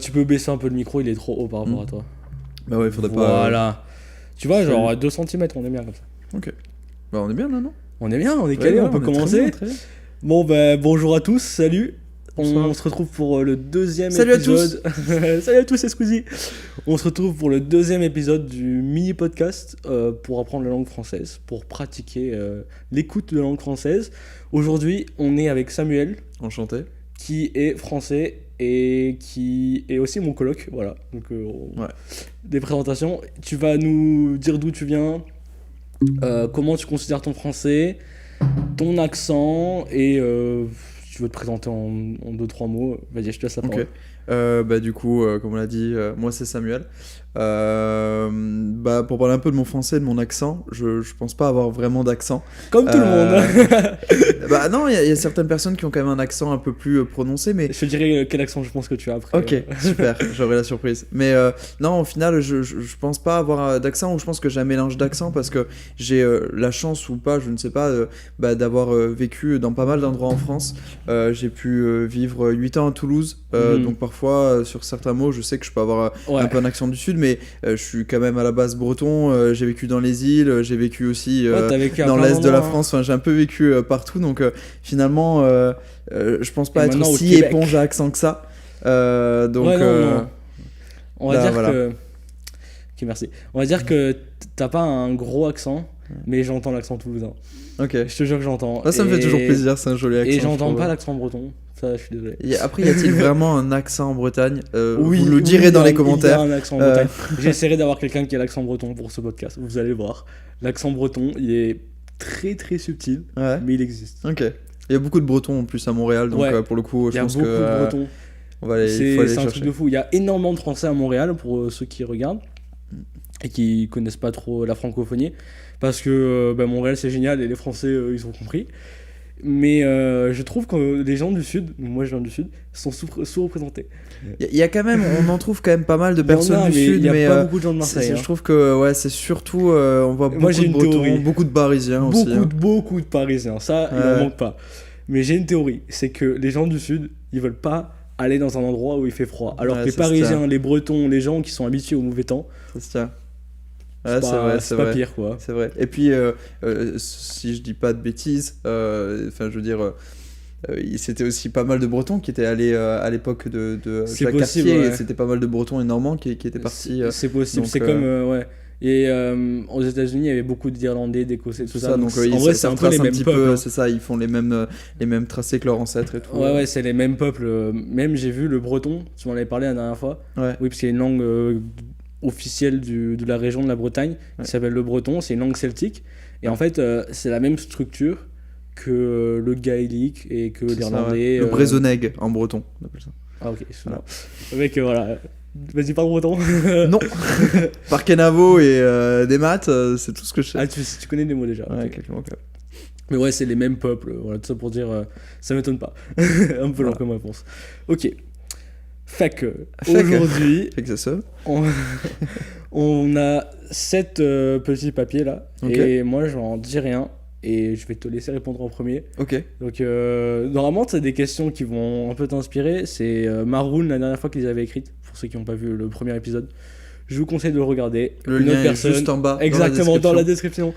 Tu peux baisser un peu le micro, il est trop haut par rapport à toi. Bah ouais, faudrait pas. Voilà. Tu vois, Salut. genre à 2 cm, on est bien comme ça. Ok. Bah on est bien là, non? On est bien, on est calé, Ouais, on peut est très commencer. bien, très bien. Bon, bah, bonjour à tous, salut. Bonsoir. On se retrouve pour le deuxième Salut à épisode. Salut à tous, c'est Squeezie. On se retrouve pour le deuxième épisode du mini-podcast pour apprendre la langue française, pour pratiquer l'écoute de la langue française. Aujourd'hui, on est avec Samuel, Enchanté. qui est français et qui est aussi mon coloc. Voilà, donc Ouais. des présentations. Tu vas nous dire d'où tu viens, comment tu considères ton français, ton accent et si tu veux te présenter en 2-3 mots, vas-y, je te laisse la parole. Ok. Bah du coup, comme on l'a dit, moi c'est Samuel. Bah pour parler un peu de mon français, de mon accent, je pense pas avoir vraiment d'accent. Comme tout le monde. Bah non, il y a certaines personnes qui ont quand même un accent un peu plus prononcé, mais... Je te dirai quel accent je pense que tu as après. Ok, super, j'aurai la surprise. Mais non, au final, je pense pas avoir d'accent, ou je pense que j'ai un mélange d'accent parce que j'ai la chance ou pas, je ne sais pas, d'avoir vécu dans pas mal d'endroits en France. J'ai pu vivre 8 ans à Toulouse, donc parfois, sur certains mots, je sais que je peux avoir un peu un accent du Sud, mais je suis quand même à la base breton, j'ai vécu dans les îles, j'ai vécu aussi t'as vécu à dans plein l'Est de la d'endroits, hein. France, enfin, j'ai un peu vécu partout, donc finalement, je pense pas Et être maintenant, au si Québec. éponge à accent que ça. Donc, Ouais, non. On va bah, dire voilà. que... Ok, merci. On va dire que t'as pas un gros accent, mais j'entends l'accent toulousain. Ok. Je te jure que j'entends. Ça me fait toujours plaisir, c'est un joli accent. Et je j'entends trouve. pas l'accent breton. Ça, je suis désolé. Après, y a-t-il vraiment un accent en Bretagne Oui, Vous le direz dans les il y commentaires. a un accent breton. J'essaierai d'avoir quelqu'un qui a l'accent breton pour ce podcast. Vous allez voir. L'accent breton, il est très très subtil, Ouais. mais il existe. Ok. Il y a beaucoup de Bretons en plus à Montréal, donc Ouais. pour le coup, Il je y a pense beaucoup que de bretons. il faut aller C'est un chercher. truc de fou. Il y a énormément de Français à Montréal pour ceux qui regardent et qui connaissent pas trop la francophonie. Parce que Montréal c'est génial et les Français ils ont compris. Mais je trouve que les gens du Sud, moi je viens du Sud, sont sous-représentés. Il y a quand même, on en trouve quand même pas mal de Il y en personnes a, du mais Sud, il y a mais pas beaucoup de gens de Marseille. je trouve que ouais, c'est surtout, on voit beaucoup j'ai de une Bretons, théorie. beaucoup de Parisiens aussi. hein. Beaucoup de Parisiens, ça il Ouais. en manque pas. Mais j'ai une théorie, c'est que les gens du Sud, ils veulent pas aller dans un endroit où il fait froid. Alors Ouais, que les ça se Parisiens, tient. les Bretons, les gens qui sont habitués au mauvais temps, Ça se tient. c'est Ouais, pas, c'est pas vrai. pire quoi. C'est vrai. Et puis, si je dis pas de bêtises, enfin, je veux dire, c'était aussi pas mal de Bretons qui étaient allés à l'époque de C'est Jacques possible, Cartier, ouais. et c'était pas mal de Bretons et Normands qui étaient partis. C'est possible, donc, c'est comme ouais. Et aux États-Unis, il y avait beaucoup d'Irlandais, d'Écossais, tout ça. donc en ils vrai, c'est un peu les retracent mêmes petit peuples. peu, hein. c'est ça, ils font les mêmes tracés que leurs ancêtres et tout. Ouais, c'est les mêmes peuples. Même j'ai vu le breton, tu m'en avais parlé la dernière fois. Ouais. Oui, parce qu'il y a une langue officielle de la région de la Bretagne Ouais. qui s'appelle le breton, c'est une langue celtique. Et en fait, c'est la même structure que le gaélique et que C'est ça, l'irlandais. ouais. Le brésonnègue en breton, on appelle ça. Ah, ok, excuse-moi. Mec, voilà. Vas-y, parle breton. Non. Par Kenavo et des maths, c'est tout ce que je sais. Ah, tu connais des mots déjà. Ouais, ok. quelques mots, quand même. Mais ouais, c'est les mêmes peuples. Voilà, tout ça pour dire, ça m'étonne pas. Un peu long Voilà. comme réponse. Ok. Fait que, Fait que. aujourd'hui, Fait que c'est ça. on a 7 petits papiers là. Ok. Et moi, je vais en dire rien. Et je vais te laisser répondre en premier. Ok. Donc, normalement, c'est des questions qui vont un peu t'inspirer. C'est Maroon, la dernière fois qu'ils avaient écrites. Pour ceux qui n'ont pas vu le premier épisode, je vous conseille de le regarder. Le lien est juste en bas. Exactement, dans la description. description.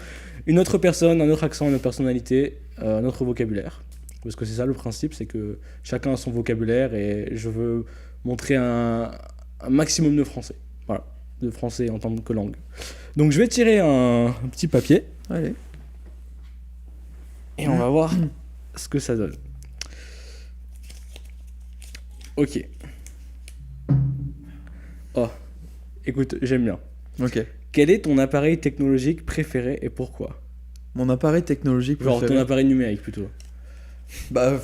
Une autre personne, un autre accent, une autre personnalité, un autre vocabulaire. Parce que c'est ça le principe, c'est que chacun a son vocabulaire et je veux montrer un maximum de français. Voilà, de français en tant que langue. Donc je vais tirer un petit papier Allez. et on va voir ce que ça donne. Ok. Oh, écoute, j'aime bien. Ok. Quel est ton appareil technologique préféré et pourquoi ? Mon appareil technologique Genre ton préféré. appareil numérique plutôt. Bah.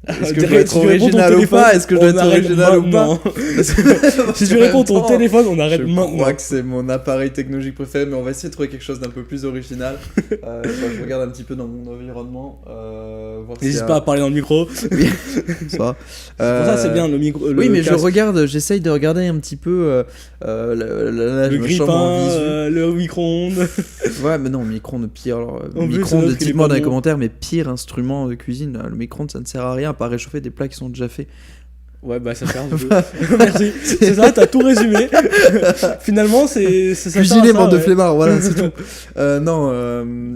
Est-ce que je Direct, dois être si tu réponds ton original ou téléphone, pas Est-ce que je dois on être arrête original ou pas maintenant. Si tu réponds ton téléphone, on arrête Je maintenant. crois que c'est mon appareil technologique préféré, mais on va essayer de trouver quelque chose d'un peu plus original. Je regarde un petit peu dans mon environnement. Voir s'il y N'hésite a- pas à parler dans le micro. Ça. Pour ça, c'est bien le micro. Oui, mais je casque, regarde, j'essaye de regarder un petit peu le ma chambre en visu. grippin, le micro-ondes. Ouais, mais non, micro-ondes pire. Alors, En plus, micro-ondes, c'est l'autre qui est dites-moi pas dans les bon. commentaires, mais pire instrument de cuisine. Le micro-ondes, ça ne sert à rien à part réchauffer des plats qui sont déjà faits. Ouais, bah ça sert du coup. Merci. C'est ça, t'as tout résumé. Finalement, c'est ça. Cuisiner, bande de flemmards, voilà, c'est tout. Non,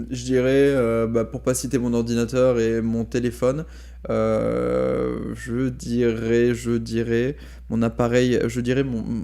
je dirais, pour pas citer mon ordinateur et mon téléphone, je dirais mon appareil, je dirais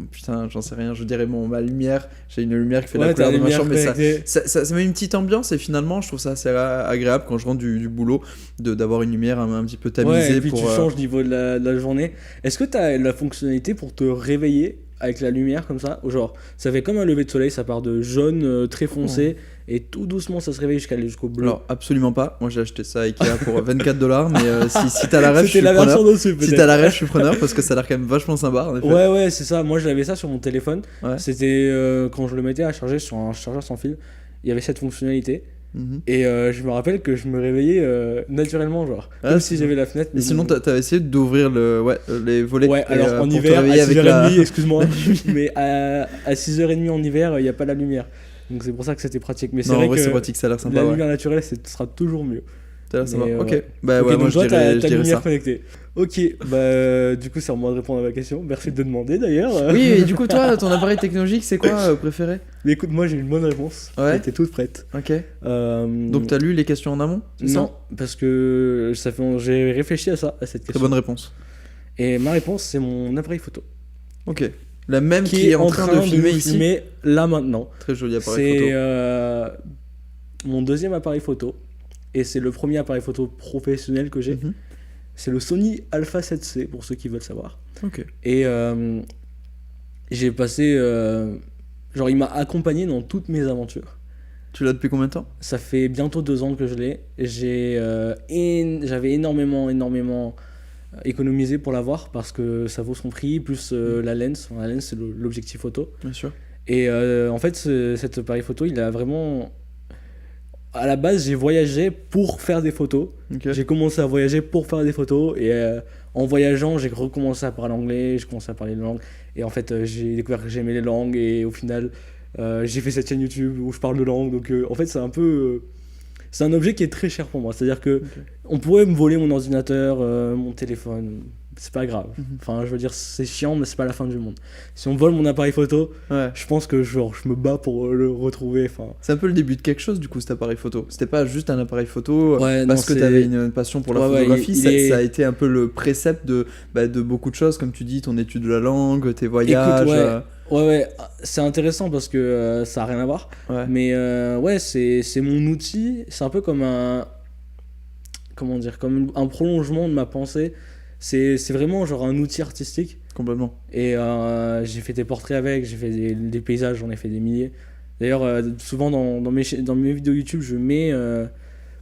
putain, j'en sais rien, je dirais ma lumière. J'ai une lumière qui fait la couleur de ma chambre, mais ça met une petite ambiance et finalement, je trouve ça assez agréable quand je rentre du boulot d'avoir une lumière un petit peu tamisée. Ouais, et puis tu changes au niveau de la journée. Est-ce que t'as la fonctionnalité pour te réveiller avec la lumière comme ça? Genre, ça fait comme un lever de soleil, ça part de jaune très foncé et tout doucement ça se réveille jusqu'au bleu. Alors, absolument pas. Moi j'ai acheté ça à Ikea pour $24, mais si t'as la ref, je suis la preneur. version dessus, peut-être. Si t'as la ref, je suis preneur parce que ça a l'air quand même vachement sympa. En effet. Ouais, c'est ça. Moi j'avais ça sur mon téléphone. Ouais. C'était quand je le mettais à charger sur un chargeur sans fil, il y avait cette fonctionnalité. Mhm. Et je me rappelle que je me réveillais naturellement, genre, comme si j'avais la fenêtre. Et sinon, t'avais essayé d'ouvrir les volets. Ouais, alors en hiver, à 6h30, excuse-moi, mais à 6h30 en hiver, il n'y a pas la lumière. Donc c'est pour ça que c'était pratique. Mais c'est vrai que c'est pratique, ça a l'air sympa. La lumière naturelle, sera toujours mieux. Ça a l'air sympa. Ok. Ouais. Bah okay, ouais, donc moi toi, je t'as dirais lumière ça. connectée. Ok, bah du coup, c'est à moi de répondre à ma question. Merci de demander d'ailleurs. Oui, et du coup, toi, ton appareil technologique, c'est quoi préféré? Mais écoute, moi j'ai une bonne réponse. Ouais. Elle était toute prête. Ok. Donc t'as lu les questions en amont? Non, parce que j'ai réfléchi à cette question. Très bonne réponse. Et ma réponse, c'est mon appareil photo. Ok. La même qui est en train de filmer ici. Là maintenant. Très joli appareil photo. C'est mon deuxième appareil photo. Et c'est le premier appareil photo professionnel que j'ai. Mhm. C'est le Sony Alpha 7C, pour ceux qui veulent savoir. Ok. Et j'ai passé... genre, il m'a accompagné dans toutes mes aventures. Tu l'as depuis combien de temps? Ça fait bientôt 2 ans que je l'ai. J'avais énormément économisé pour l'avoir parce que ça vaut son prix, plus la lens. La lens, c'est l'objectif photo. Bien sûr. Et en fait, cet appareil photo, il a vraiment... À la base, j'ai voyagé pour faire des photos. Okay. J'ai commencé à voyager pour faire des photos. Et en voyageant, j'ai recommencé à parler anglais, j'ai commencé à parler de langues. Et en fait, j'ai découvert que j'aimais les langues. Et au final, j'ai fait cette chaîne YouTube où je parle de langue. Donc en fait, c'est un peu... c'est un objet qui est très cher pour moi. C'est-à-dire que on pourrait me voler mon ordinateur, mon téléphone. C'est pas grave. Enfin, je veux dire, c'est chiant, mais c'est pas la fin du monde. Si on me vole mon appareil photo, je pense que je me bats pour le retrouver. Enfin... C'est un peu le début de quelque chose, du coup, cet appareil photo. C'était pas juste un appareil photo parce que t'avais une passion pour la photographie. Ça a été un peu le précepte de beaucoup de choses, comme tu dis, ton étude de la langue, tes voyages. Écoute, ouais, c'est intéressant parce que ça a rien à voir. Ouais. Mais c'est mon outil. C'est un peu comme comme un prolongement de ma pensée. C'est vraiment genre un outil artistique. Complètement. Et j'ai fait des portraits avec, j'ai fait des paysages, j'en ai fait des milliers. D'ailleurs, souvent dans mes vidéos YouTube, je mets...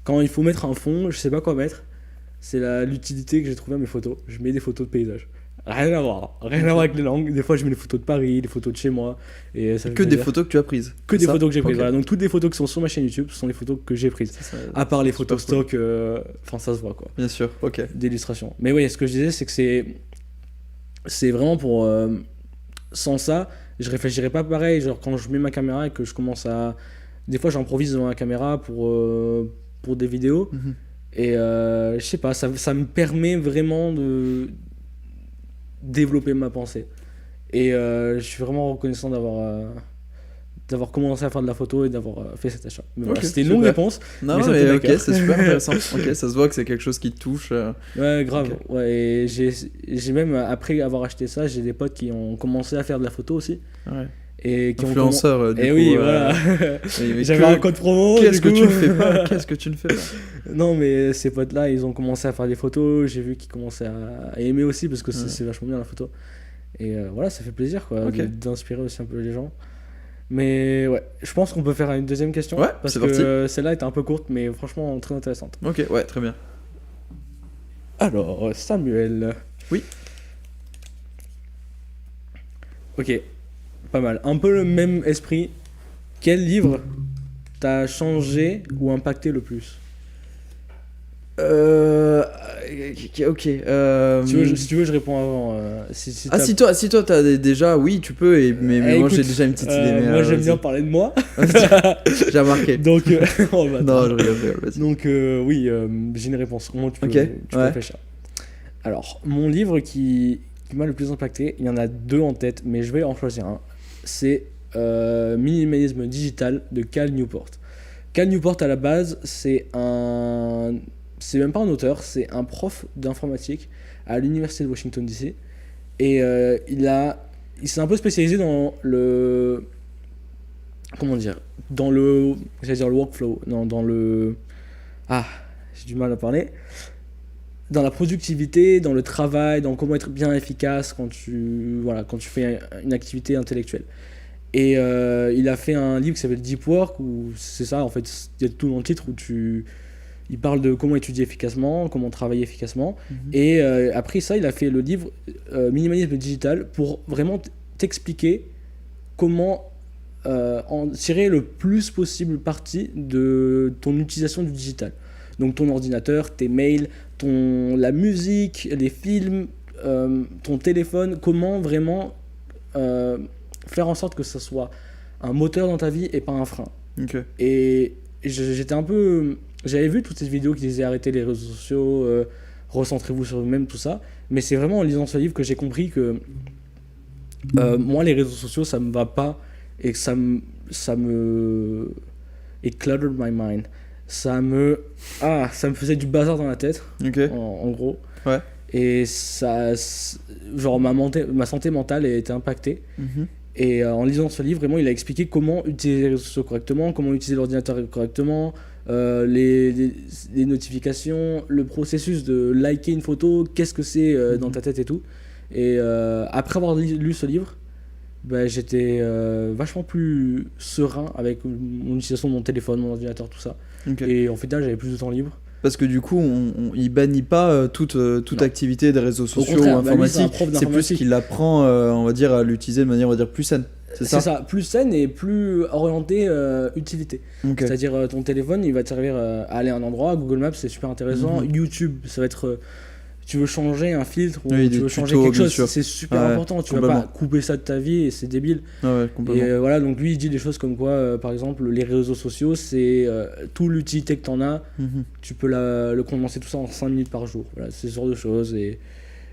quand il faut mettre un fond, je sais pas quoi mettre. C'est l'utilité que j'ai trouvé à mes photos. Je mets des photos de paysages. Rien à voir avec les langues. Des fois, je mets des photos de Paris, des photos de chez moi. Et ça que des photos que tu as prises. Que des photos que j'ai prises. Voilà. Donc, toutes les photos qui sont sur ma chaîne YouTube, ce sont les photos que j'ai prises. À part les photos stock, enfin, ça se voit quoi. Bien sûr, ok. D'illustration. Mais oui, ce que je disais, c'est que c'est vraiment pour. Sans ça, je réfléchirais pas pareil. Genre, quand je mets ma caméra et que je commence à. Des fois, j'improvise devant la caméra pour des vidéos. Et je sais pas, ça me permet vraiment de développer ma pensée. Et je suis vraiment reconnaissant d'avoir commencé à faire de la photo et d'avoir fait cet achat. Mais voilà, c'était une longue réponse. Non, mais ok, c'est super intéressant. Ok, ça se voit que c'est quelque chose qui te touche. Ouais, grave. Okay. Ouais, et j'ai même, après avoir acheté ça, j'ai des potes qui ont commencé à faire de la photo aussi. Ouais. Et qui influenceur, du coup. Et oui, voilà. J'avais un code promo. Qu'est-ce que tu ne fais pas? Qu'est-ce que tu ne fais pas? Non, mais ces potes-là, ils ont commencé à faire des photos. J'ai vu qu'ils commençaient à aimer aussi parce que c'est vachement bien la photo. Et voilà, ça fait plaisir quoi, d'inspirer aussi un peu les gens. Mais ouais, je pense qu'on peut faire une deuxième question. Ouais, parce que celle-là était un peu courte, mais franchement très intéressante. Ok, ouais, très bien. Alors, Samuel. Oui. Ok, pas mal. Un peu le même esprit. Quel livre t'a changé ou impacté le plus? Ok. Si tu veux, je réponds avant. Si toi t'as déjà, oui, tu peux. Mais écoute, moi j'ai déjà une petite idée. Moi j'aime bien parler de moi. J'ai remarqué. Donc, non, je rigole. Vas-y. Donc oui, j'ai une réponse. Comment tu peux réfléchir? Alors, mon livre qui m'a le plus impacté, il y en a deux en tête, mais je vais en choisir un. C'est Minimalisme digital de Cal Newport. Cal Newport, à la base, c'est même pas un auteur, c'est un prof d'informatique à l'université de Washington DC. Et il s'est un peu spécialisé dans le... Comment dire? J'allais dire le workflow. Non, dans le... Ah, j'ai du mal à parler. Dans la productivité, dans le travail, dans comment être bien efficace quand tu fais une activité intellectuelle. Et il a fait un livre qui s'appelle Deep Work, où c'est ça, en fait, il y a tout dans le titre, où il parle de comment étudier efficacement, comment travailler efficacement. Et après ça, il a fait le livre Minimalisme digital pour vraiment t'expliquer comment en tirer le plus possible parti de ton utilisation du digital. Donc ton ordinateur, tes mails, la musique, les films, ton téléphone, comment vraiment faire en sorte que ça soit un moteur dans ta vie et pas un frein. Ok. Et j'étais un peu... J'avais vu toutes ces vidéos qui disaient arrêtez les réseaux sociaux, recentrez-vous sur vous-même, tout ça. Mais c'est vraiment en lisant ce livre que j'ai compris que moi, les réseaux sociaux, ça me va pas et que ça me... It cluttered my mind. Ça me faisait du bazar dans la tête, Okay. en gros. Ouais. Et genre ma santé mentale a été impactée. Et en lisant ce livre, vraiment, il a expliqué comment utiliser les réseaux sociaux correctement, comment utiliser l'ordinateur correctement, les notifications, le processus de liker une photo, qu'est-ce que c'est dans ta tête et tout. Et après avoir lu ce livre, j'étais vachement plus serein avec mon utilisation de mon téléphone, mon ordinateur, tout ça. Okay. Et en fait, là, j'avais plus de temps libre. Parce que du coup, il bannit pas toute activité des réseaux sociaux ou informatiques. C'est plus qu'il apprend, on va dire, à l'utiliser de manière, on va dire, plus saine. C'est ça, plus saine et plus orientée utilité. Okay. C'est-à-dire ton téléphone, il va te servir à aller à un endroit. Google Maps, c'est super intéressant. YouTube, ça va être... tu veux changer un filtre ou tu veux changer quelque chose, c'est super important. Tu vas pas couper ça de ta vie et c'est débile. Et voilà, donc lui il dit des choses comme quoi, par exemple, les réseaux sociaux, c'est tout l'utilité que t'en as, tu peux le condenser tout ça en 5 minutes par jour. Voilà, c'est ce genre de choses. Et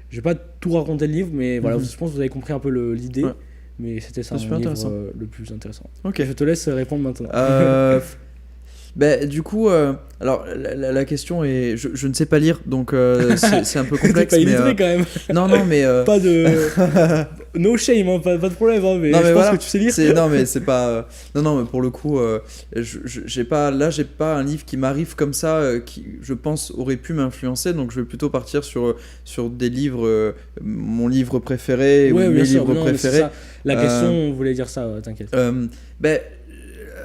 je vais pas tout raconter le livre, mais voilà, je pense que vous avez compris un peu l'idée. Ouais. Mais c'était ça mon livre le plus intéressant. Ok, je te laisse répondre maintenant. Du coup, alors la question est, je ne sais pas lire, donc c'est un peu complexe. T'es pas illettré quand même. Non, mais pas de no shame, hein, pas de problème, hein, mais non, je pense que tu sais lire. Non, mais c'est pas. Non, mais pour le coup, j'ai pas un livre qui m'arrive comme ça, qui je pense aurait pu m'influencer, donc je vais plutôt partir sur des livres, mon livre préféré ou mes livres préférés. La question, on voulait dire ça, t'inquiète.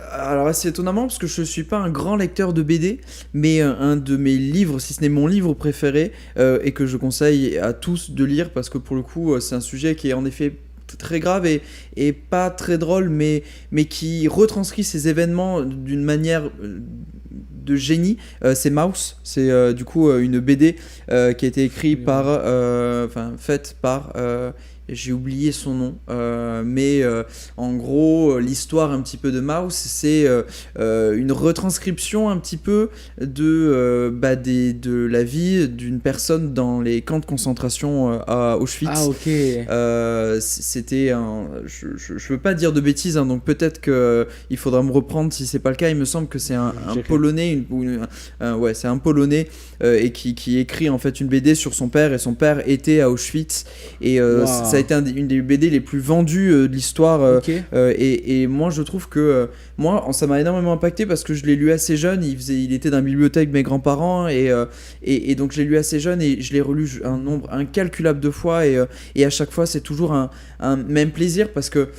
Alors c'est étonnamment parce que je suis pas un grand lecteur de BD, mais un de mes livres, si ce n'est mon livre préféré, et que je conseille à tous de lire parce que pour le coup c'est un sujet qui est en effet très grave et pas très drôle, mais qui retranscrit ces événements d'une manière de génie. C'est Maus, c'est du coup une BD qui a été écrite faite par j'ai oublié son nom, mais en gros l'histoire un petit peu de Maus, c'est une retranscription un petit peu de la vie d'une personne dans les camps de concentration à Auschwitz. Ah ok. C'était je veux pas dire de bêtises, hein, donc peut-être qu'il faudra me reprendre si c'est pas le cas. Il me semble que c'est un Polonais, c'est un Polonais et qui écrit en fait une BD sur son père, et son père était à Auschwitz, et ça a été une des BD les plus vendues de l'histoire. Et moi je trouve que ça m'a énormément impacté parce que je l'ai lu assez jeune. Il était dans la bibliothèque de mes grands-parents, et donc je l'ai lu assez jeune et je l'ai relu un nombre incalculable de fois, et à chaque fois c'est toujours un même plaisir, parce que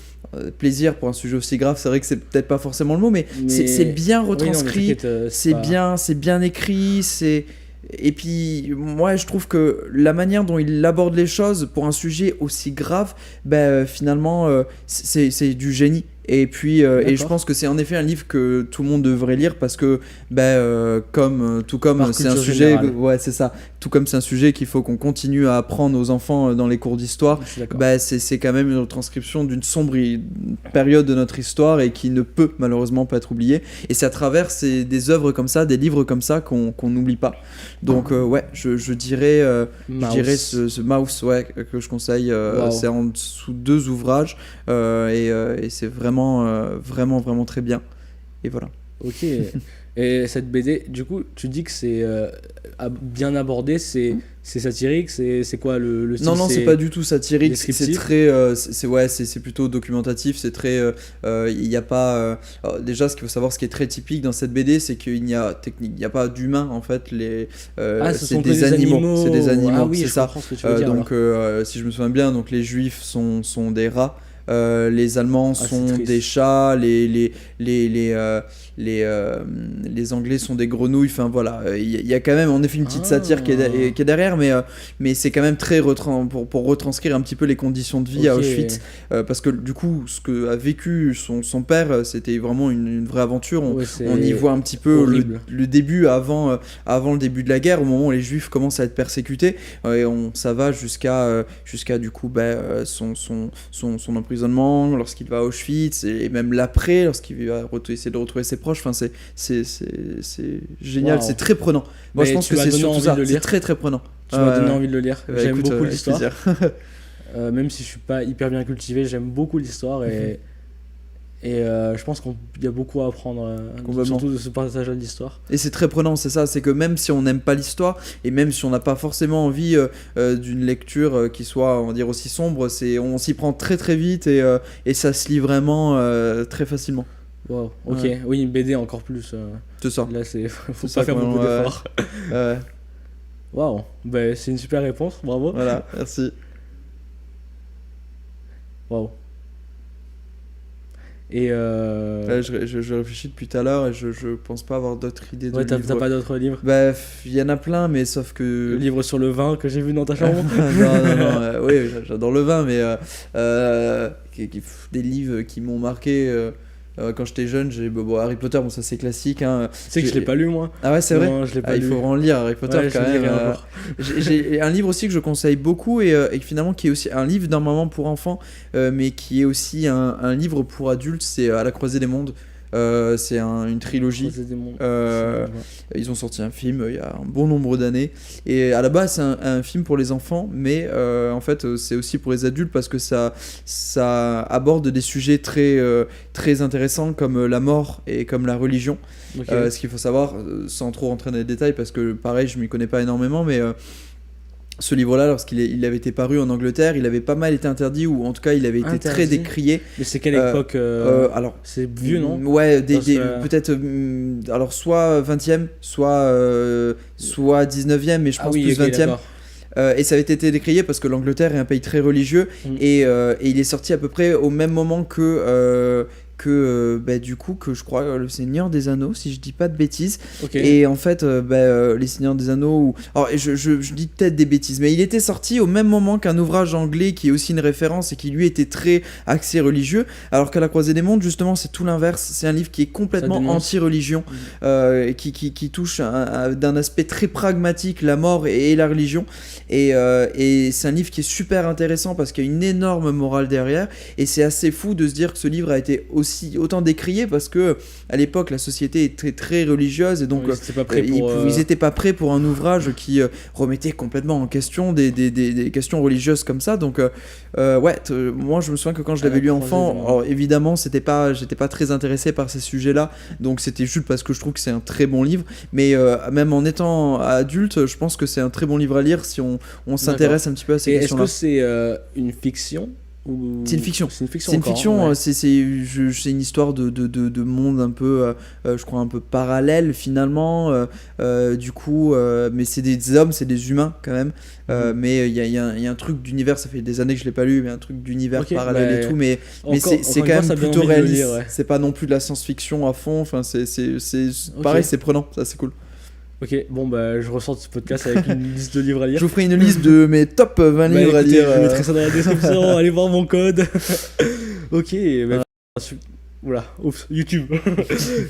plaisir pour un sujet aussi grave, c'est vrai que c'est peut-être pas forcément le mot, mais c'est bien retranscrit, c'est bien écrit, et puis moi je trouve que la manière dont il aborde les choses pour un sujet aussi grave, finalement c'est du génie. Et puis, et je D'accord. pense que c'est en effet un livre que tout le monde devrait lire parce que, tout comme Par c'est un culture sujet, générale. ouais, c'est ça. Tout comme c'est un sujet qu'il faut qu'on continue à apprendre aux enfants dans les cours d'histoire. Je suis d'accord. C'est quand même une retranscription d'une période de notre histoire et qui ne peut malheureusement pas être oubliée. Et c'est à travers des œuvres comme ça, des livres comme ça qu'on n'oublie pas. Donc, ouais, je dirais, Mouse. je dirais ce Mouse, ouais, que je conseille. Wow. C'est en dessous 2 ouvrages et c'est vraiment très bien. Et voilà. Ok. Et cette BD, du coup, tu dis que c'est bien abordé, c'est satirique, c'est quoi le style? Non, c'est pas du tout satirique, c'est descriptif. très, c'est plutôt documentatif, c'est très, il y a pas, alors déjà ce qu'il faut savoir, ce qui est très typique dans cette BD, c'est qu'il n'y a il y a pas d'humains en fait, Ce c'est sont que des animaux, c'est des Ah animaux, oui, c'est je ça. comprends ce que tu veux dire. Donc, si je me souviens bien, donc les juifs sont des rats. Les Allemands c'est sont triste. des chats, les Anglais sont des grenouilles. Enfin voilà, il y a quand même en effet une petite satire qui est derrière, mais c'est quand même très pour retranscrire un petit peu les conditions de vie à Ok. Auschwitz, parce que du coup, ce que a vécu son père, c'était vraiment une vraie aventure. Ouais, c'est On y voit un petit peu horrible. le début avant le début de la guerre, au moment où les Juifs commencent à être persécutés, et ça va jusqu'à du coup son emprisonnement lorsqu'il va à Auschwitz et même l'après lorsqu'il va essayer de retrouver ses proches. Enfin c'est génial, Wow. c'est très prenant. Moi je Mais pense tu que m'as c'est donné surtout envie ça, de le c'est lire. très très prenant. Tu m'as donné envie de le lire. Bah, J'aime écoute, beaucoup avec l'histoire. plaisir. Même si je suis pas hyper bien cultivé, j'aime beaucoup l'histoire et je pense qu'il y a beaucoup à apprendre, Complètement. surtout de ce passage-là de l'histoire. Et c'est très prenant, c'est ça, c'est que même si on n'aime pas l'histoire, et même si on n'a pas forcément envie d'une lecture qui soit, on va dire, aussi sombre, on s'y prend très très vite et ça se lit vraiment très facilement. Wow, ok. Ouais. Oui, une BD encore plus. C'est ça. Là, faut C'est pas ça, faire quand même, beaucoup ouais. d'efforts. Waouh, ben, c'est une super réponse, bravo. Voilà, merci. Waouh. Et Ouais, je réfléchis depuis tout à l'heure et je pense pas avoir d'autres idées de ouais, t'as livres. pas d'autres livres? Bah, il y en a plein, mais sauf Le que. livre sur le vin que j'ai vu dans ta chambre? Non, oui, j'adore le vin, mais des livres qui m'ont marqué quand j'étais jeune. Harry Potter, bon, ça c'est classique. Hein. Tu sais que je l'ai pas lu, moi. Ah ouais, c'est vrai. Non, je l'ai pas Il lu. faut en lire Harry Potter Ouais, quand je le même. lirai un jour. J'ai un livre aussi que je conseille beaucoup et finalement qui est aussi un livre normalement pour enfants, mais qui est aussi un livre pour adultes. C'est À la croisée des mondes. C'est une trilogie. Croisée des mondes. Ils ont sorti un film il y a un bon nombre d'années. Et à la base, c'est un film pour les enfants, mais en fait, c'est aussi pour les adultes parce que ça aborde des sujets très intéressants comme la mort et comme la religion. Ok. Ce qu'il faut savoir, sans trop rentrer dans les détails, parce que pareil, je m'y connais pas énormément, mais ce livre-là, lorsqu'il avait été paru en Angleterre, il avait pas mal été interdit, ou en tout cas, il avait été très Interdit. décrié. Mais c'est quelle époque Alors, c'est vieux, non? Ouais, Parce que- peut-être alors soit 20e, soit 19e, mais je pense plus ok, 20e. d'accord. Et ça avait été décrié parce que l'Angleterre est un pays très religieux et il est sorti à peu près au même moment que du coup que je crois le Seigneur des Anneaux, si je dis pas de bêtises. Ok. Et en fait les Seigneurs des Anneaux alors je dis peut-être des bêtises, mais il était sorti au même moment qu'un ouvrage anglais qui est aussi une référence et qui lui était très axé religieux, alors qu'à la croisée des mondes justement c'est tout l'inverse, c'est un livre qui est complètement dénonce. anti-religion, qui touche d'un aspect très pragmatique la mort et la religion, et c'est un livre qui est super intéressant parce qu'il y a une énorme morale derrière, et c'est assez fou de se dire que ce livre a été autant décrié parce que à l'époque la société était très religieuse et donc Oui, c'était pas prêt pour, ils étaient pas prêts pour un ouvrage qui remettait complètement en question des questions religieuses comme ça. Donc moi je me souviens que quand je l'avais lu enfant, alors, évidemment j'étais pas très intéressé par ces sujets-là, donc c'était juste parce que je trouve que c'est un très bon livre, mais même en étant adulte, je pense que c'est un très bon livre à lire si on s'intéresse un petit peu à ces Et est-ce questions-là. que c'est une fiction ou... C'est une fiction. C'est une fiction. C'est une encore, fiction, ouais. c'est une histoire de monde un peu, je crois, un peu parallèle finalement. Du coup, mais c'est des hommes, c'est des humains quand même. Mais il y a un truc d'univers, ça fait des années que je l'ai pas lu, mais un truc d'univers Ok, parallèle bah, et tout. Mais encore c'est une quand fois, ça même donne plutôt envie de le réaliste. lire, ouais. C'est pas non plus de la science-fiction à fond. Enfin, Ok. pareil, c'est prenant, ça c'est cool. Ok, bon bah je ressors de ce podcast avec une liste de livres à lire. Je vous ferai une liste de mes top 20 Bah, livres à écoutez, lire. je mettrai ça dans la description, allez voir mon code. Ok, bah, Voilà, oups, YouTube.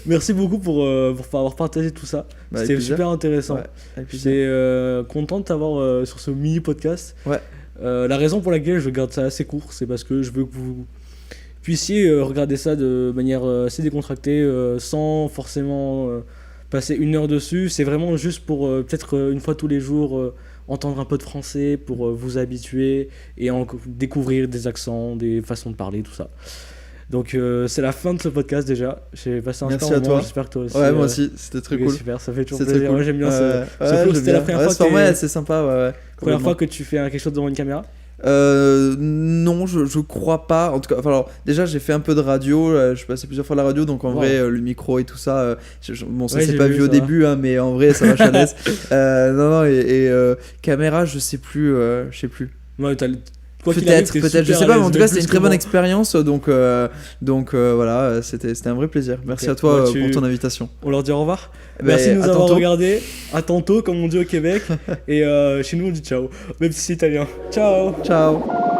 Merci beaucoup pour avoir partagé tout ça. Bah, avec C'était plaisir. super intéressant. Ouais, avec plaisir. J'étais content de t'avoir sur ce mini podcast. Ouais. La raison pour laquelle je garde ça assez court, c'est parce que je veux que vous puissiez regarder ça de manière assez décontractée, sans forcément passer 1 heure dessus. C'est vraiment juste pour peut-être une fois tous les jours entendre un peu de français, pour vous habituer et découvrir des accents, des façons de parler, tout ça. Donc c'est la fin de ce podcast déjà. J'ai passé un Merci super à moment, toi. j'espère que toi aussi. Ouais, moi aussi, c'était très ok, cool. Super, ça fait toujours C'est très plaisir. cool. Moi j'aime bien ce Ouais, flow. C'était la première fois ce format, c'est sympa, ouais. Première fois Complètement. que tu fais quelque chose devant une caméra. Non, je crois pas. En tout cas, enfin, alors, déjà, j'ai fait un peu de radio. Je suis passé plusieurs fois à la radio, donc en Wow. vrai, le micro et tout ça, bon, ça Ouais, c'est j'ai pas vu, vu au ça début, hein, mais en vrai, ça va à l'aise. Non, et caméra, je sais plus. Je sais plus. Ouais, quoi qu'il arrive, Peut-être, t'es je super sais à pas, mais en l'aise, tout même cas, c'était plus une que très bonne moi. expérience. Donc voilà, c'était un vrai plaisir. Merci Ok. à toi Bah, pour ton invitation. On leur dit au revoir. Ben, Merci de nous à avoir tantôt. regardés. À tantôt, comme on dit au Québec. Et chez nous, on dit ciao. Même si c'est italien. Ciao. Ciao.